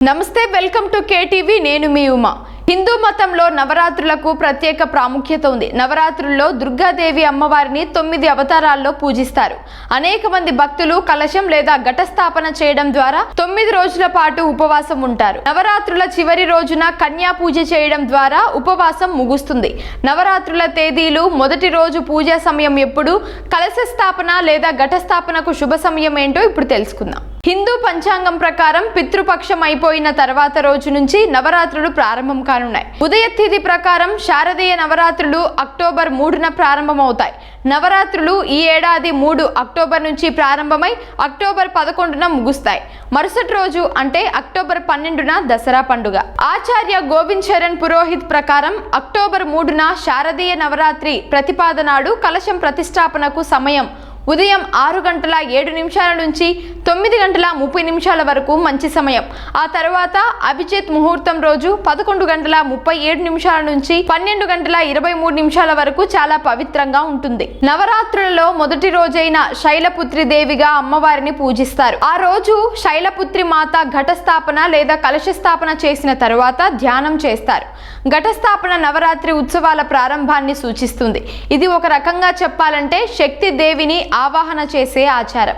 నమస్తే, welcome to KTV. నేను మీ ఉమా. హిందూ మతంలో నవరాత్రులకు ప్రత్యేక ప్రాముఖ్యత ఉంది. నవరాత్రుల్లో దుర్గాదేవి అమ్మవారిని 9 అవతారాల్లో పూజిస్తారు. అనేక మంది భక్తులు కలశం లేదా ఘటస్థాపన చేయడం ద్వారా 9 రోజుల పాటు ఉపవాసం ఉంటారు. నవరాత్రుల చివరి రోజున కన్యా పూజ చేయడం ద్వారా ఉపవాసం ముగుస్తుంది. నవరాత్రుల తేదీలు, మొదటి రోజు పూజా సమయం ఎప్పుడు, కలశ స్థాపన లేదా ఘటస్థాపనకు శుభ సమయం ఏంటో ఇప్పుడు తెలుసుకుందాం. హిందూ పంచాంగం ప్రకారం పితృపక్షం అయిపోయిన తర్వాత రోజు నుంచి నవరాత్రులు ప్రారంభం కానున్నాయి. ఉదయ తిథి ప్రకారం శారదీయ నవరాత్రులు అక్టోబర్ 3న ప్రారంభమవుతాయి. నవరాత్రులు ఈ ఏడాది 3 అక్టోబర్ నుంచి ప్రారంభమై అక్టోబర్ 11న ముగుస్తాయి. మరుసటి రోజు అంటే అక్టోబర్ 12న దసరా పండుగ. ఆచార్య గోవింద్ చరణ్ పురోహిత్ ప్రకారం అక్టోబర్ 3న శారదీయ నవరాత్రి ప్రతిపాదనాడు కలశం ప్రతిష్టాపనకు సమయం ఉదయం 6:07 నుంచి 9:30 వరకు మంచి సమయం. ఆ తర్వాత అభిజిత్ ముహూర్తం రోజు 11:37 నుంచి 12:23 వరకు చాలా పవిత్రంగా ఉంటుంది. నవరాత్రులలో మొదటి రోజైన శైలపుత్రి దేవిగా అమ్మవారిని పూజిస్తారు. ఆ రోజు శైలపుత్రి మాత ఘటస్థాపన లేదా కలశ స్థాపన చేసిన తరువాత ధ్యానం చేస్తారు. ఘటస్థాపన నవరాత్రి ఉత్సవాల ప్రారంభాన్ని సూచిస్తుంది. ఇది ఒక రకంగా చెప్పాలంటే శక్తి దేవిని ఆవాహన చేసే ఆచారం.